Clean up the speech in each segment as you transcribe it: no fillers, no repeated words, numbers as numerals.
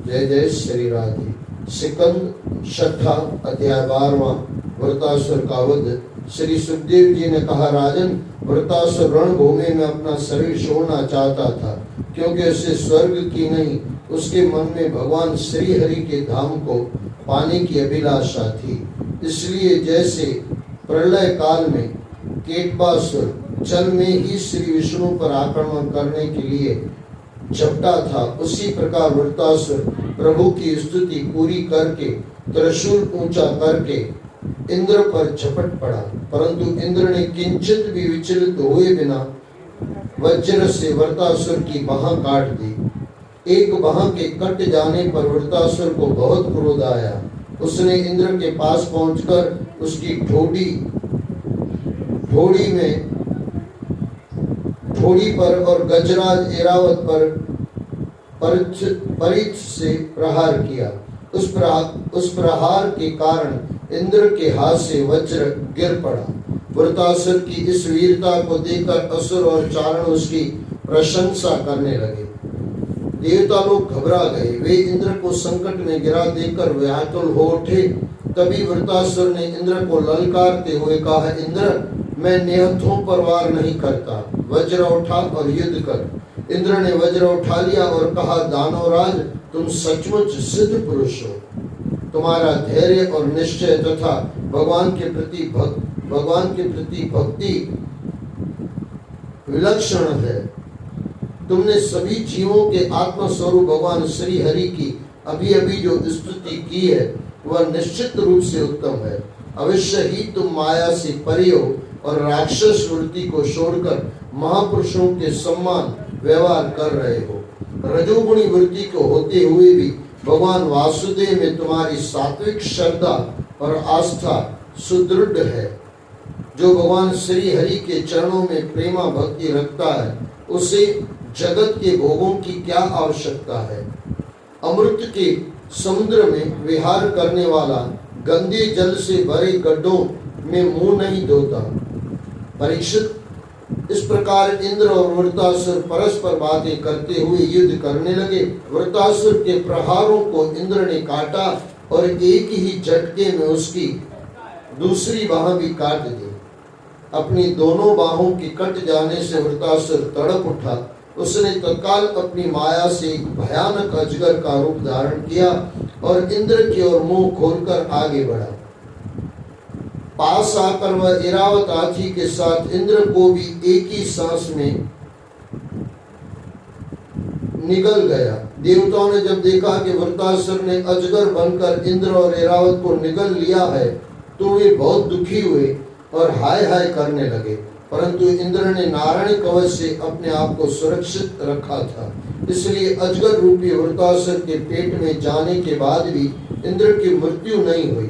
जय जय श्री राधे। सिकंद छठा अध्याय 12वां। वृतासुर का वध। श्री सुखदेव जी ने कहा, राजन, वृतासुर रणभूमि में अपना शरीर छोड़ना चाहता था, क्योंकि उसे स्वर्ग की नहीं, उसके मन में भगवान श्री हरि के धाम को पाने की अभिलाषा थी। इसलिए जैसे प्रलय काल में केटबासुर जल में ही श्री विष्णु पर आक्रमण करने के लिए झपटा था, उसी प्रकार वृतासुर प्रभु की स्तुति पूरी करके त्रिशूल ऊंचा करके इंद्र पर झपट पड़ा। परंतु इंद्र ने किंचित भी विचलित हुए बिना वज्र से वृतासुर की बाह काट दी। एक बाह के कट जाने पर वृतासुर को बहुत क्रोध आया। उसने इंद्र के पास पहुंचकर उसकी ठोड़ी पर और गजराज ऐरावत पर परिथ से प्रहार किया। उस प्रहार के कारण इंद्र के हाथ से वज्र गिर पड़ा। वृतासुर की इस वीरता को देखकर असुर और चारण उसकी प्रशंसा करने लगे। देवता लोग घबरा गए। वे इंद्र को संकट में गिरा देखकर व्याकुल हो उठे। तभी वृतासुर ने इंद्र को ललकारते हुए कहा, इंद्र, मैं निहत्थों पर वार नहीं करता, वज्र उठा और युद्ध कर। इंद्र ने वज्र उठा लिया और कहा, दानवराज, तुम सचमुच सिद्ध पुरुष हो। तुम्हारा धैर्य और निश्चय तथा भगवान के प्रति भक्ति विलक्षण है। तुमने सभी जीवों के आत्मस्वरूप भगवान श्री हरि की अभी जो स्तुति की है, वह निश्चित रूप से उत्तम है। अवश्य ही तुम माया से परे हो और राक्षस वृत्ति को छोड़कर महापुरुषों के सम्मान व्यवहार कर रहे हो। रजोगुणी वृत्ति को होते हुए भी भगवान वासुदेव में तुम्हारी सात्विक श्रद्धा और आस्था सुदृढ़ है। जो भगवान श्री हरि के चरणों में प्रेमा भक्ति रखता है, उसे जगत के भोगों की क्या आवश्यकता है। अमृत के समुद्र में विहार करने वाला गंदे जल से भरे गड्ढों में मुंह नहीं धोता। परीक्षित, इस प्रकार इंद्र और वृतासुर परस्पर बातें करते हुए युद्ध करने लगे। वृतासुर के प्रहारों को इंद्र ने काटा और एक ही झटके में उसकी दूसरी बाह भी काट दी। अपनी दोनों बाहों के कट जाने से वृतासुर तड़प उठा। उसने तत्काल अपनी माया से एक भयानक अजगर का रूप धारण किया और इंद्र की ओर मुंह खोलकर आगे बढ़ा। पास आकर वह ऐरावत हाथी के साथ इंद्र को भी एक ही सांस में निगल गया। देवताओं ने जब देखा कि वृतासुर ने अजगर बनकर इंद्र और ऐरावत को निगल लिया है, तो वे बहुत दुखी हुए और हाय हाय करने लगे। परंतु इंद्र ने नारायण कवच से अपने आप को सुरक्षित रखा था, इसलिए अजगर रूपी वृतासुर के पेट में जाने के बाद भी इंद्र की मृत्यु नहीं हुई।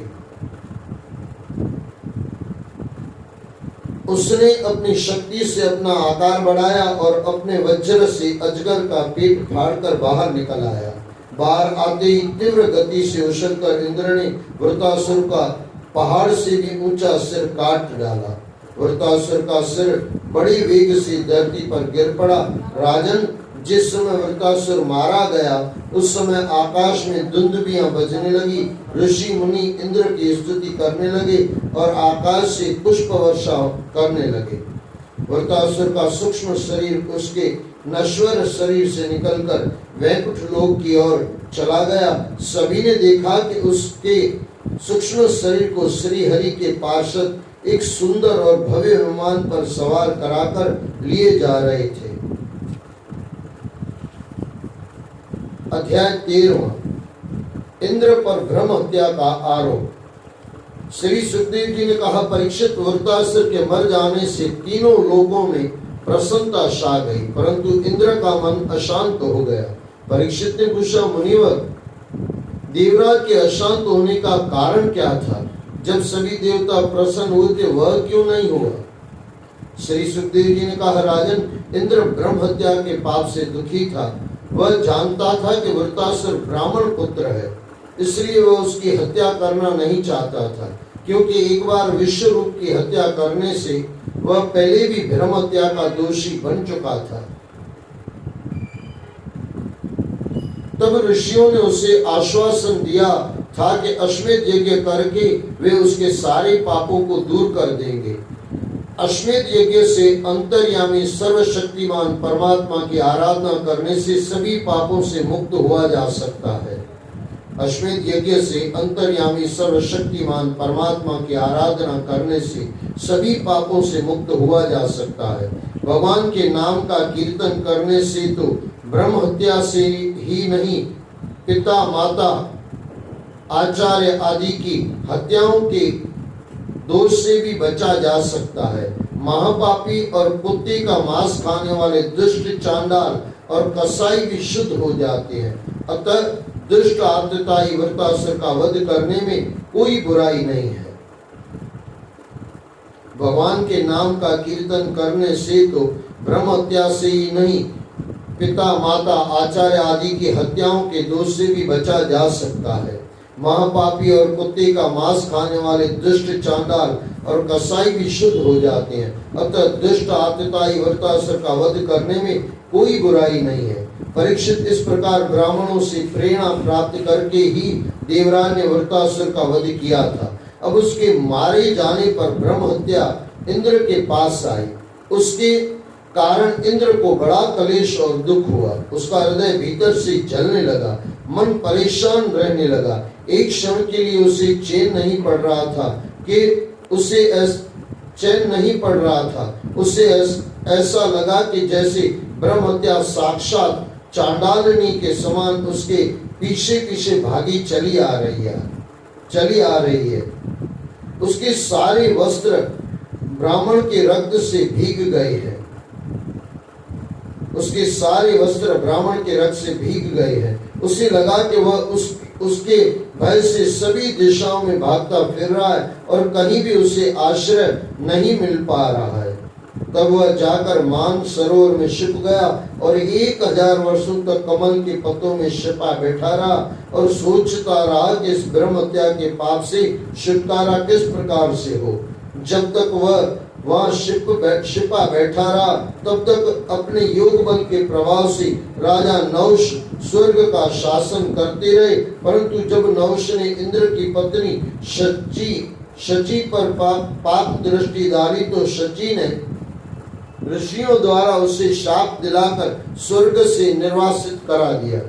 उसने अपनी शक्ति से अपना आकार बढ़ाया और अपने वज्र से अजगर का पेट फाड़कर बाहर निकल आया। बाहर आते ही तीव्र गति से उछलकर इंद्र ने वृतासुर का पहाड़ से भी ऊंचा सिर काट डाला। वृतासुर का सिर बड़ी वेग से धरती पर गिर पड़ा। राजन, जिस समय वृतासुर मारा गया, उस समय आकाश में दुंदुभियां बजने लगी। ऋषि मुनि इंद्र की स्तुति करने लगे और आकाश से पुष्प वर्षा करने लगे। वृतासुर का सूक्ष्म शरीर उसके नश्वर शरीर से निकलकर वैकुंठ लोक की ओर चला गया। सभी ने देखा कि उसके सूक्ष्म शरीर को श्री हरि के पार्षद एक सुंदर और भव्य विमान पर सवार कराकर लिए जा रहे थे। अध्याय 13। इंद्र पर ब्रह्म हत्या का आरोप। श्री सुखदेव जी ने कहा, परीक्षित, वृतासुर के मर जाने से तीनों लोगों में प्रसन्नता छा गई, परंतु इंद्र का मन अशांत हो गया। परीक्षित ने पूछा, मुनिवर, देवराज के अशांत होने का कारण क्या था? जब सभी देवता प्रसन्न हुए थे, वह क्यों नहीं हुआ? श्री सुखदेव जी ने कहा, राजन, इंद्र ब्रह्म हत्या के पाप से दुखी था। वह जानता था कि वृतासुर ब्राह्मण पुत्र है, इसलिए वह उसकी हत्या करना नहीं चाहता था, क्योंकि एक बार विश्व रूप की हत्या करने से वह पहले भी ब्रह्म हत्या का दोषी बन चुका था। तब ऋषियों ने उसे आश्वासन दिया था कि अश्वमेध यज्ञ करके वे उसके सारे पापों को दूर कर देंगे। अश्वमेध यज्ञ से अंतर्यामी सर्वशक्तिमान परमात्मा की आराधना करने से सभी पापों से मुक्त हुआ जा सकता है। अश्वमेध यज्ञ से अंतर्यामी सर्वशक्तिमान परमात्मा की आराधना करने से सभी पापों से मुक्त हुआ जा सकता है। भगवान के नाम का कीर्तन करने से तो ब्रह्म हत्या से ही नहीं, पिता माता आचार्य आदि की हत्याओं के दोष से भी बचा जा सकता है। महापापी और कुत्ते का मांस खाने वाले दुष्ट चांडाल और कसाई भी शुद्ध हो जाते हैं। अतः दुष्ट आतताई वृत्तासुर का वध करने में कोई बुराई नहीं है। भगवान के नाम का कीर्तन करने से तो ब्रह्म हत्या से ही नहीं, पिता माता आचार्य आदि की हत्याओं के दोष से भी बचा जा सकता है। महापापी और कुत्ते का मांस खाने वाले दुष्ट चांडाल और कसाई भी शुद्ध हो जाते हैं। अतः दुष्ट आतताई वृत्तासुर का वध करने में कोई बुराई नहीं है। परीक्षित इस प्रकार ब्राह्मणों से प्रेरणा प्राप्त करके ही देवराज ने वृत्तासुर का वध किया था। अब उसके मारे जाने पर ब्रह्म हत्या इंद्र के पास आई। उसके कारण इंद्र को बड़ा क्लेश और दुख हुआ। उसका हृदय भीतर से जलने लगा, मन परेशान रहने लगा। एक क्षण के लिए उसे चैन नहीं पड़ रहा था उसे ऐसा लगा कि जैसे ब्रह्म हत्या साक्षात चांडालनी के समान उसके पीछे पीछे भागी चली आ रही है। उसके सारे वस्त्र ब्राह्मण के रक्त से भीग गए हैं। उसे लगा कि वह उसके भय से सभी दिशाओं में भागता फिर रहा है और कहीं भी उसे आश्रय नहीं मिल पा रहा है। तब वह जाकर मान सरोवर में छिप गया और 1000 वर्षों तक कमल के पत्तों में छिपा बैठा रहा और सोचता रहा कि इस ब्रह्म हत्या के पाप से छुटकारा किस प्रकार से हो। जब तक वह वहाँ छिपा बैठा रहा तब तक अपने योग बल के प्रभाव से राजा नहुष स्वर्ग का शासन करते रहे। परंतु जब नहुष ने इंद्र की पत्नी शची पर पाप दृष्टि डाली तो शची ने ऋषियों द्वारा उसे शाप दिलाकर स्वर्ग से निर्वासित करा दिया।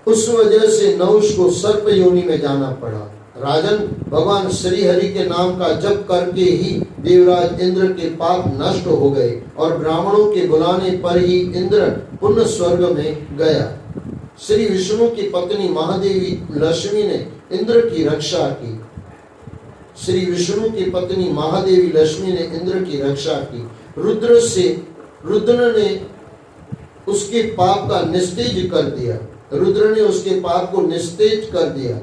उस वजह से नहुष को सर्प योनि में जाना पड़ा। राजन, भगवान श्री हरि के नाम का जप करके ही देवराज इंद्र के पाप नष्ट हो गए और ब्राह्मणों के बुलाने पर ही इंद्र पुनः स्वर्ग में गया। श्री विष्णु की पत्नी महादेवी लक्ष्मी ने इंद्र की रक्षा की। रुद्र ने उसके पाप का निस्तेज कर दिया।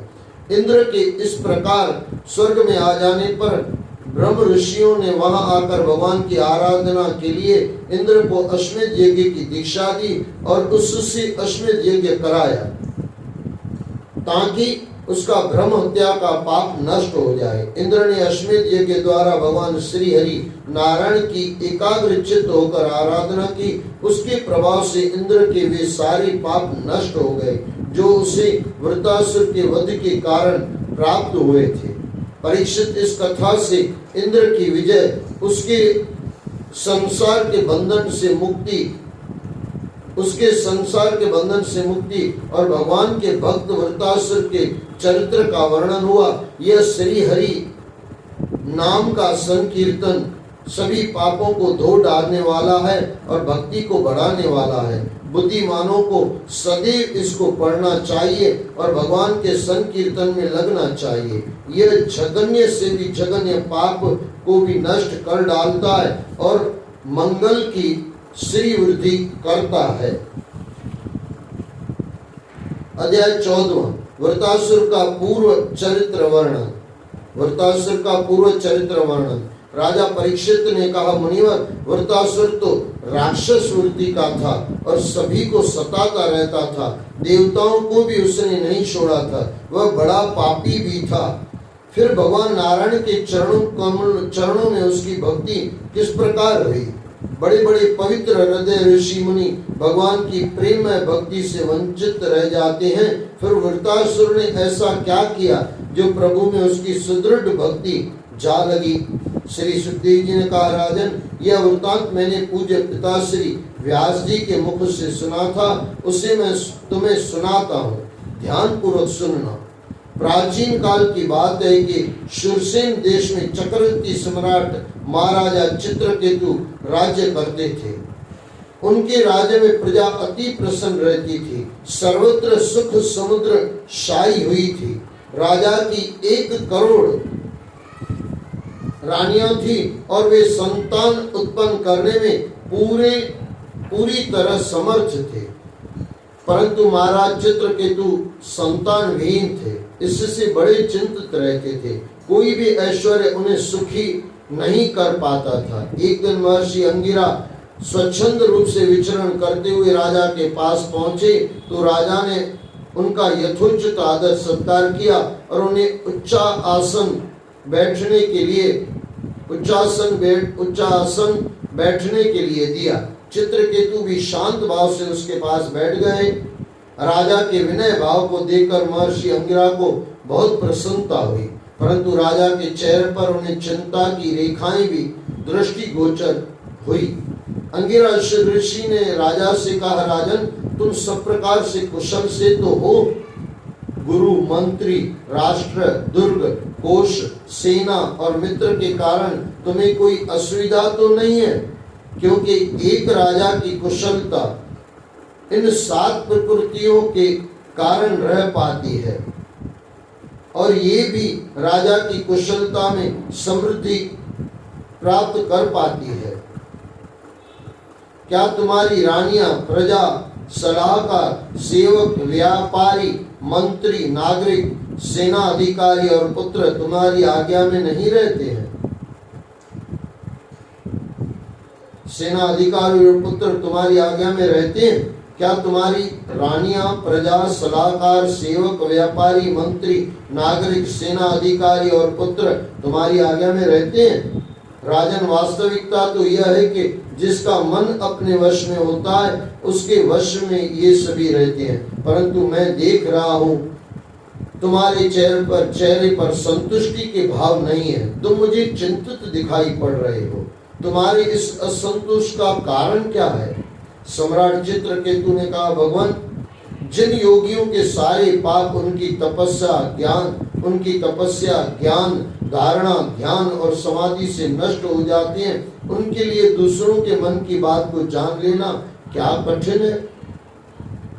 इंद्र के इस प्रकार स्वर्ग में आ जाने पर ब्रह्म ऋषियों ने वहां आकर भगवान की आराधना के लिए इंद्र को अश्वमेध यज्ञ की दीक्षा दी और उससे अश्वमेध यज्ञ कराया ताकि उसका ब्रह्म हत्या का पाप नष्ट हो जाए। इंद्र ने अश्वमेध यज्ञ द्वारा भगवान श्री हरि नारायण की एकाग्र चित्त होकर आराधना की। उसके प्रभाव से इंद्र के वे सारे पाप नष्ट हो गए जो उसे वृत्तासुर के वध के कारण प्राप्त हुए थे। परीक्षित, इस कथा से इंद्र की विजय, उसके संसार के बंधन से मुक्ति और भगवान के भक्त वृत्तासुर के चरित्र का वर्णन हुआ। यह श्री हरि नाम का संकीर्तन सभी पापों को धो डालने वाला है और भक्ति को बढ़ाने वाला है। बुद्धिमानों को सदैव इसको पढ़ना चाहिए और भगवान के संकीर्तन में लगना चाहिए। यह जघन्य से भी जघन्य पाप को भी नष्ट कर डालता है और मंगल की श्री वृद्धि करता है। अध्याय 14 वृत्तासुर का पूर्व चरित्र वर्णन। राजा परीक्षित ने कहा, मुनिवर, वृत्तासुर तो राक्षस वृत्ति का था और सभी को सताता रहता था। देवताओं को भी उसने नहीं छोड़ा था। वह बड़ा पापी भी था। फिर भगवान नारायण के चरणों में उसकी भक्ति किस प्रकार हुई? बड़े बड़े पवित्र हृदय ऋषि मुनि भगवान की प्रेम भक्ति से वंचित रह जाते हैं। फिर वृत्रासुर ने ऐसा क्या किया जो प्रभु में उसकी सुदृढ़ भक्ति जा लगी। श्री सुखदेव जी ने कहा, राजन, यह वृतांत मैंने पूज्य पिता श्री व्यास जी के मुख से सुना था, उसे मैं तुम्हें सुनाता हूँ, ध्यान पूर्वक सुनना। प्राचीन काल की बात है कि शूरसेन देश में चक्रवर्ती सम्राट महाराजा चित्रकेतु राज्य करते थे। उनके राज्य में प्रजा अति प्रसन्न रहती थी, सर्वत्र सुख समुद्र छाई हुई थी। राजा की 1 करोड़ रानियां थी और वे संतान उत्पन्न करने में पूरी तरह समर्थ थे, परंतु महाराज चित्रकेतु संतान विहीन थे, इससे बड़े चिंतित रहते थे। कोई भी ऐश्वर्य उन्हें सुखी नहीं कर पाता था। एक दिन महर्षि अंगिरा स्वच्छंद रूप से विचरण करते हुए राजा के पास पहुंचे तो राजा ने उनका यथोचित आदर सत्कार किया और उन्हें उच्चासन बैठने के लिए दिया। चित्रकेतु भी शांत भाव से उसके पास बैठ गए। राजा के विनय भाव को देखकर महर्षि अंगिरा को बहुत प्रसन्नता हुई, परंतु राजा के चेहरे पर उन्हें चिंता की रेखाएं भी दृष्टिगोचर हुई। अंगिरा ऋषि ने राजा से कहा, राजन, तुम सब प्रकार से कुशल से तो हो। गुरु, मंत्री, राष्ट्र, दुर्ग, कोश, सेना और मित्र के कारण तुम्हें कोई असुविधा तो नहीं है, क्योंकि एक राजा की कुशलता इन 7 प्रकृतियों के कारण रह पाती है और ये भी राजा की कुशलता में समृद्धि प्राप्त कर पाती है। क्या तुम्हारी रानियां, प्रजा, सलाहकार, सेवक, व्यापारी, मंत्री, नागरिक, सेना अधिकारी और पुत्र तुम्हारी आज्ञा में नहीं रहते हैं? सेना अधिकारी और पुत्र तुम्हारी आज्ञा में रहते हैं? क्या तुम्हारी रानियां, प्रजा, सलाहकार, सेवक, व्यापारी, मंत्री, नागरिक, सेना अधिकारी और पुत्र तुम्हारी आज्ञा में रहते हैं? राजन, वास्तविकता तो यह है कि जिसका मन अपने वश में होता है उसके वश में ये सभी रहते हैं, परंतु मैं देख रहा हूँ तुम्हारे चेहरे पर संतुष्टि के भाव नहीं है। तुम मुझे चिंतित दिखाई पड़ रहे हो। तुम्हारे इस असंतोष का कारण क्या है? सम्राट चित्रकेतु ने कहा, भगवान, जिन योगियों के सारे पाप उनकी तपस्या, ज्ञान, धारणा, ध्यान और समाधि से नष्ट हो जाते हैं, उनके लिए दूसरों के मन की बात को जान लेना क्या कठिन है?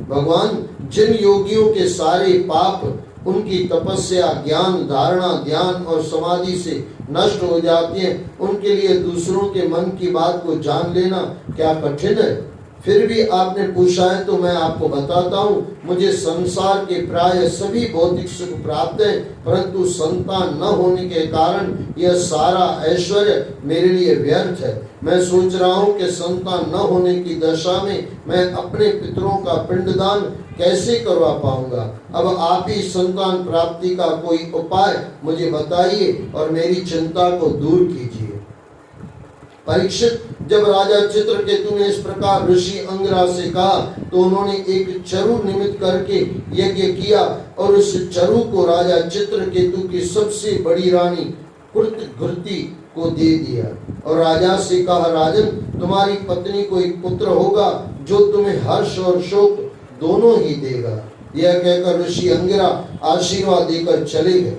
भगवान, जिन योगियों के सारे पाप उनकी तपस्या, ज्ञान, धारणा, ध्यान और समाधि से नष्ट हो जाती हैं, उनके लिए दूसरों के मन की बात को जान लेना क्या कठिन है? फिर भी आपने पूछा है तो मैं आपको बताता हूँ, मुझे संसार के प्राय सभी भौतिक सुख प्राप्त है, परंतु संतान न होने के कारण यह सारा ऐश्वर्य मेरे लिए व्यर्थ है। मैं सोच रहा हूँ कि संतान न होने की दशा में मैं अपने पितरों का पिंडदान कैसे करवा पाऊंगा। अब आप ही संतान प्राप्ति का कोई उपाय मुझे बताइए और मेरी चिंता को दूर कीजिए। परीक्षित, जब राजा चित्रकेतु ने इस प्रकार ऋषि अंगिरा से कहा तो उन्होंने एक चरु निमित्त करके यज्ञ किया और उस चरु को राजा चित्रकेतु की सबसे बड़ी रानी कृतघृति को दे दिया और राजा से कहा, राजन, तुम्हारी पत्नी को एक पुत्र होगा जो तुम्हें हर्ष और शोक दोनों ही देगा। यह कहकर ऋषि अंगिरा आशीर्वाद देकर चले गए।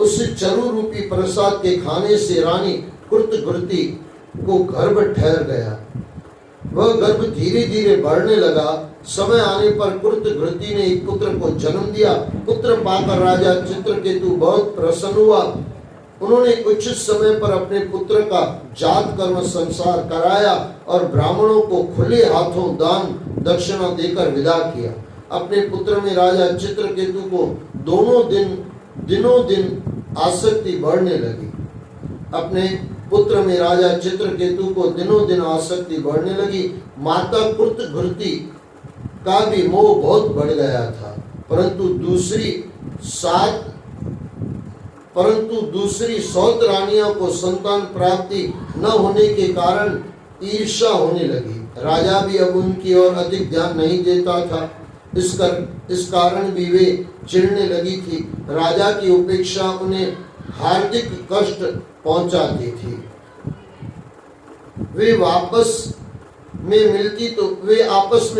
उस चरु रूपी प्रसाद के खाने से रानी कृतघृति को गर्भ ठहर गया। वह गर्भ धीरे धीरे बढ़ने लगा। समय आने पर कृतघृति ने एक पुत्र को जन्म दिया। पुत्र पाकर राजा चित्रकेतु बहुत प्रसन्न हुआ। उन्होंने उचित समय पर अपने पुत्र का जात कर्म संस्कार कराया और ब्राह्मणों को खुले हाथों दान दक्षिणा देकर विदा किया। अपने पुत्र में राजा चित्रकेतु को दिनों दिन आसक्ति बढ़ने लगी। अपने पुत्र में राजा चित्रकेतु को दिनों दिन आसक्ति बढ़ने लगी। माता कृतघृति का भी मोह बहुत बढ़ गया था, परंतु दूसरी 7 रानियों को संतान प्राप्ति न होने के कारण ईर्ष्या होने लगी। राजा भी अब उनकी ओर अधिक ध्यान नहीं देता था। इस कारण भी वे चिढ़ने लगी थी। राजा की उपेक्षा उन्हें हार्दिक कष्ट पहुंचाती थी। वे आपस में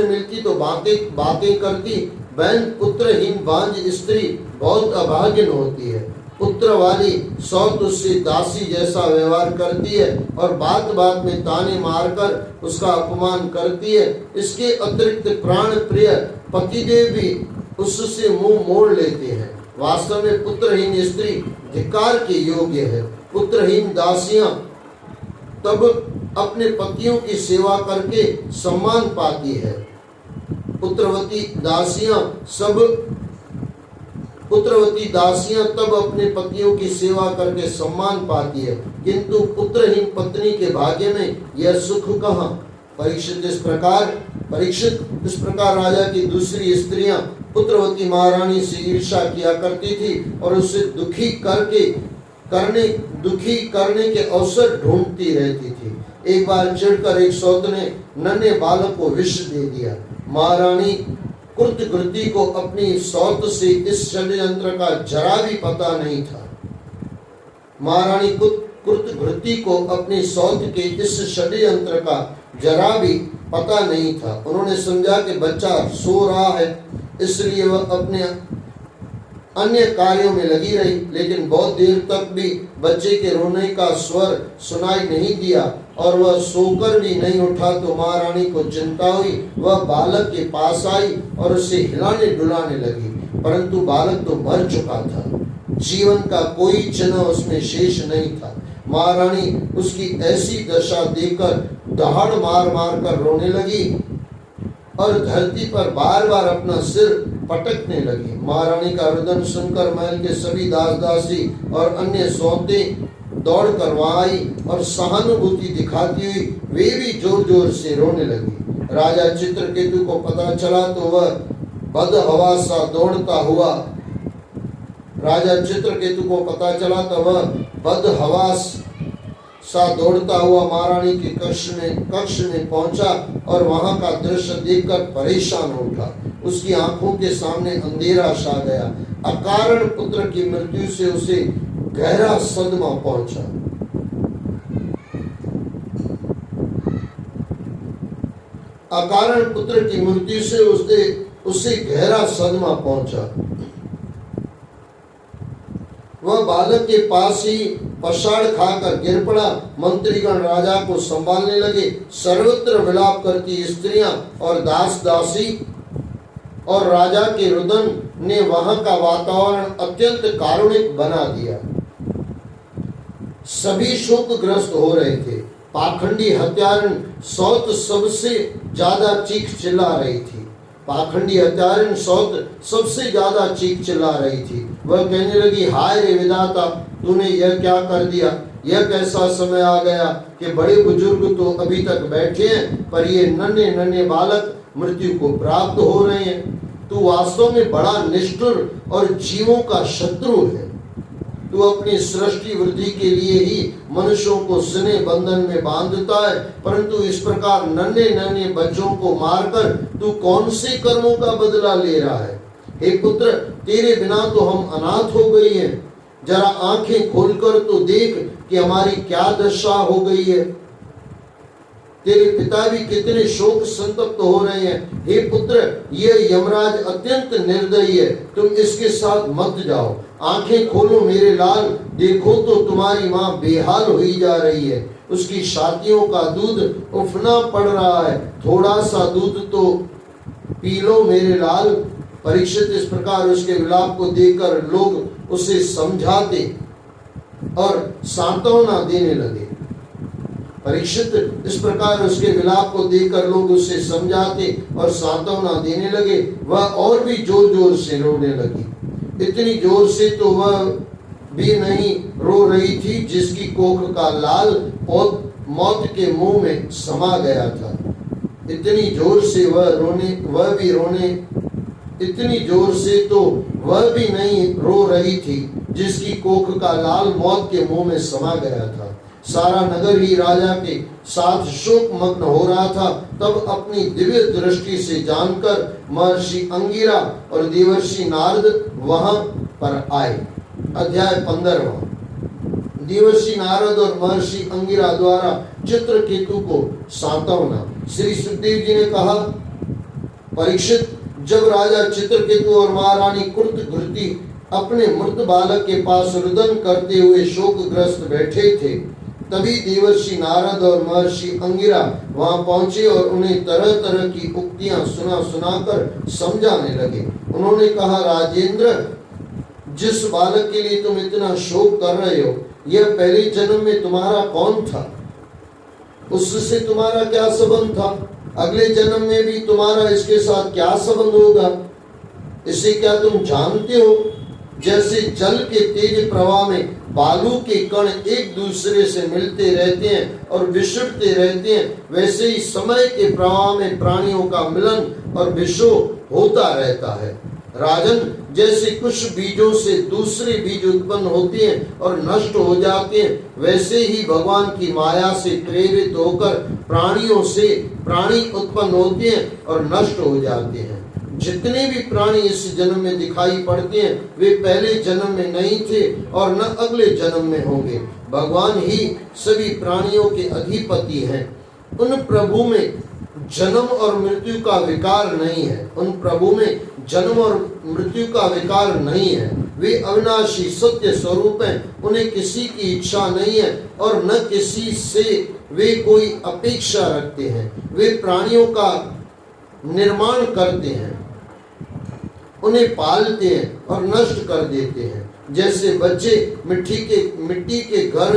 मिलती तो बातें करती। बहन, पुत्रहीन बांझ स्त्री बहुत अभागिन होती है। पुत्र वाली सौत उससे दासी जैसा व्यवहार करती है और बात बात में ताने मारकर उसका अपमान करती है। इसके अतिरिक्त प्राण प्रिय पतिदेव भी उससे मुंह मोड़ लेते हैं। वास्तव में पुत्रहीन स्त्री धिक्कार के योग्य है। पुत्रहीन दासियां तब अपने पतियों की सेवा करके सम्मान पाती है। पुत्रवती दासियां तब अपने पतियों की सेवा करके सम्मान पाती है, किंतु पुत्रहीन पत्नी के भाग्य में यह सुख कहाँ। परीक्षित इस प्रकार राजा की दूसरी स्त्रियां पुत्रवती महारानी से ईर्ष्या किया करती थी और उसे दुखी करने के अवसर ढूंढती रहती थी। एक बार चिढ़कर एक सौत ने नन्हे बालक को विष दे दिया। महारानी कृतघ्रती को अपनी सौत से इस षड्यंत्र का जरा भी पता नहीं था। महारानी कृतघ्रती को अपनी सौत के इस षड्यंत्र का जरा भी पता नहीं था। उन्होंने समझा कि बच्चा सो रहा है, इसलिए वह अपने अन्य कार्यों में लगी रही, लेकिन बहुत देर तक भी बच्चे के रोने का स्वर सुनाई नहीं दिया और वह सोकर भी नहीं उठा। तो महारानी को चिंता हुई। वह बालक के पास आई और उसे हिलाने डुलाने लगी, परंतु बालक तो मर चुका था। जीवन का कोई चिन्ह उसमें शेष नहीं था। महारानी उसकी ऐसी दशा देखकर दहाड़ मार मार कर रोने लगी और धरती पर बार बार अपना सिर पटकने लगी। महारानी का रुदन सुनकर महल के सभी दास दासी और अन्य सौते दौड़ कर वहां आई और सहानुभूति दिखाती हुई वे भी जोर जोर से रोने लगी। राजा चित्रकेतु को पता चला तो वह बदहवास सा दौड़ता हुआ महारानी के कक्ष में पहुंचा और वहां का दृश्य देखकर परेशान हो उठा। उसकी आंखों के सामने अंधेरा छा गया। अकारण पुत्र की मृत्यु से उसे गहरा सदमा पहुंचा। अकारण पुत्र की मृत्यु से उसे गहरा सदमा पहुंचा। वह बालक के पास ही पछाड़ खाकर गिर पड़ा। मंत्रीगण राजा को संभालने लगे। सर्वत्र विलाप करती स्त्रियां और दास दासी और राजा के रुदन ने वहां का वातावरण अत्यंत कारुणिक बना दिया। सभी शोकग्रस्त हो रहे थे। पाखंडी हत्यारण सौत सबसे ज्यादा चीख चिल्ला रही थी। वह कहने लगी, हाय रे विधाता, तूने यह क्या कर दिया। यह कैसा समय आ गया कि बड़े बुजुर्ग तो अभी तक बैठे हैं, पर ये नन्हे नन्हे बालक मृत्यु को प्राप्त हो रहे हैं। तू वास्तव में बड़ा निष्ठुर और जीवों का शत्रु है। तू अपनी सृष्टि वृद्धि के लिए ही मनुष्यों को स्नेह बंधन में बांधता है, परंतु इस प्रकार नन्हे नन्हे बच्चों को मारकर तू कौन से कर्मों का बदला ले रहा है। हे पुत्र, तेरे बिना तो हम अनाथ हो गई हैं। जरा आंखें खोलकर तो देख कि हमारी क्या दशा हो गई है। तेरे पिता भी कितने शोक संतप्त हो रहे हैं। हे पुत्र, यह यमराज अत्यंत निर्दयी है, तुम इसके साथ मत जाओ। आंखें खोलो मेरे लाल, देखो तो तुम्हारी माँ बेहाल हुई जा रही है। उसकी छातियों का दूध उफना पड़ रहा है, थोड़ा सा दूध तो पी लो मेरे लाल। परीक्षित इस प्रकार उसके विलाप को देखकर लोग उसे समझाते और सांत्वना देने लगे। परीक्षित इस प्रकार उसके विलाप को देखकर लोग उसे समझाते और सांत्वना देने लगे। वह और भी जोर जोर से रोने लगी। इतनी जोर से तो वह भी नहीं रो रही थी जिसकी कोख का लाल मौत के मुंह में समा गया था। इतनी जोर से तो वह भी नहीं रो रही थी जिसकी कोख का लाल मौत के मुंह में समा गया था। सारा नगर ही राजा के साथ शोक मग्न हो रहा था। तब अपनी दिव्य दृष्टि से जानकर महर्षि अंगिरा और देवर्षि नारद वहां पर आए। अध्याय 15। देवर्षि नारद और महर्षि अंगिरा द्वारा चित्रकेतु को सांत्वना। श्री सुखदेव जी ने कहा, परीक्षित, जब राजा चित्रकेतु और महारानी कुंती अपने मृत बालक के पास रुदन करते हुए शोकग्रस्त बैठे थे, तभी देवर्षि नारद और महर्षि अंगिरा वहां पहुंचे और उन्हें तरह तरह की उक्तियां सुनाकर समझाने लगे। उन्होंने कहा, राजेंद्र, जिस बालक के लिए तुम इतना शोक कर रहे हो, यह पहले जन्म में तुम्हारा कौन था? उससे तुम्हारा क्या संबंध था? अगले जन्म में भी तुम्हारा इसके साथ क्या संबंध होगा? इसे क्या तुम जानते हो? जैसे जल के तेज प्रवाह में बालू के कण एक दूसरे से मिलते रहते हैं और विछड़ते रहते हैं, वैसे ही समय के प्रवाह में प्राणियों का मिलन और विछोह होता रहता है। राजन, जैसे कुछ बीजों से दूसरे बीज उत्पन्न होते हैं और नष्ट हो जाते हैं, वैसे ही भगवान की माया से प्रेरित होकर प्राणियों से प्राणी उत्पन्न होते हैं और नष्ट हो जाते हैं। जितने भी प्राणी इस जन्म में दिखाई पड़ते हैं, वे पहले जन्म में नहीं थे और न अगले जन्म में होंगे। भगवान ही सभी प्राणियों के अधिपति हैं। उन प्रभु में जन्म और मृत्यु का विकार नहीं है। उन प्रभु में जन्म और मृत्यु का विकार नहीं है। वे अविनाशी सत्य स्वरूप हैं। उन्हें किसी की इच्छा नहीं है और न किसी से वे कोई अपेक्षा रखते हैं। वे प्राणियों का निर्माण करते हैं, उन्हें पालते हैं और नष्ट कर देते हैं। जैसे बच्चे मिट्टी के घर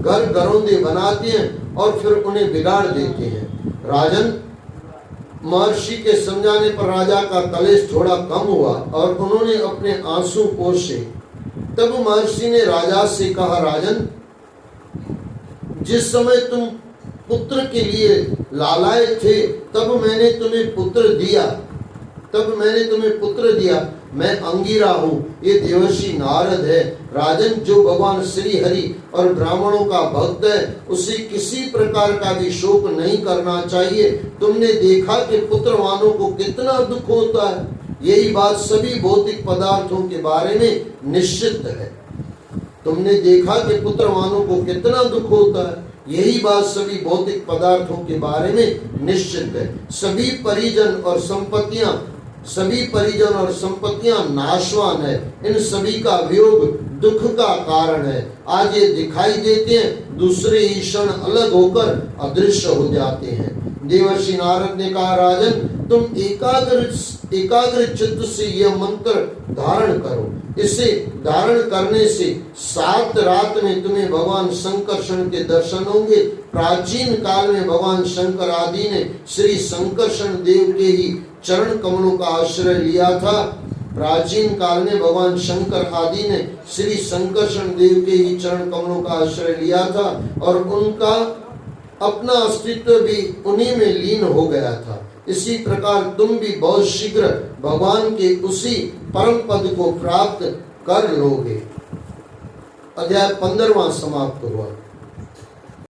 घरौंदे बनाते हैं और फिर उन्हें बिगाड़ देते हैं। राजन, महर्षि के समझाने पर राजा का कलेश थोड़ा कम हुआ और उन्होंने अपने आंसू पोंछे। तब महर्षि ने राजा से कहा, राजन, जिस समय तुम पुत्र के लिए लालाए थे, तब मैंने तुम्हें पुत्र दिया। मैं अंगिरा हूँ, ये देवर्षि नारद है। राजन, जो भगवान श्री हरि और ब्राह्मणों का भक्त है, उसे किसी प्रकार का भी शोक नहीं करना चाहिए। तुमने देखा कि पुत्रवानों को कितना दुख होता है। यही बात सभी भौतिक पदार्थों के बारे में निश्चित है। तुमने देखा कि पुत्रवानों को कितना दुख होता है। यही बात सभी भौतिक पदार्थों के बारे में निश्चित है। सभी परिजन और संपत्तियां नाशवान है। इन सभी का वियोग दुख का कारण है। आज ये दिखाई देते हैं, दूसरे ही क्षण अलग होकर अदृश्य हो जाते हैं। देवर्षि नारद ने कहा, राजन, तुम एकाग्र चित्त से यह मंत्र धारण करो। इसे धारण करने से 7 रात में तुम्हें भगवान संकर्षण के दर्शन होंगे। प्राचीन काल में भगवान शंकर आदि ने श्री संकर्षण देव के ही चरण कमलों का आश्रय लिया था। प्राचीन काल में भगवान शंकर आदि ने श्री संकर्षण देव के ही चरण कमलों का आश्रय लिया था और उनका अपना अस्तित्व भी उन्हीं में लीन हो गया था। इसी प्रकार तुम भी बहुत शीघ्र भगवान के उसी परम पद को प्राप्त कर लोगे। अध्याय 15वां समाप्त हुआ।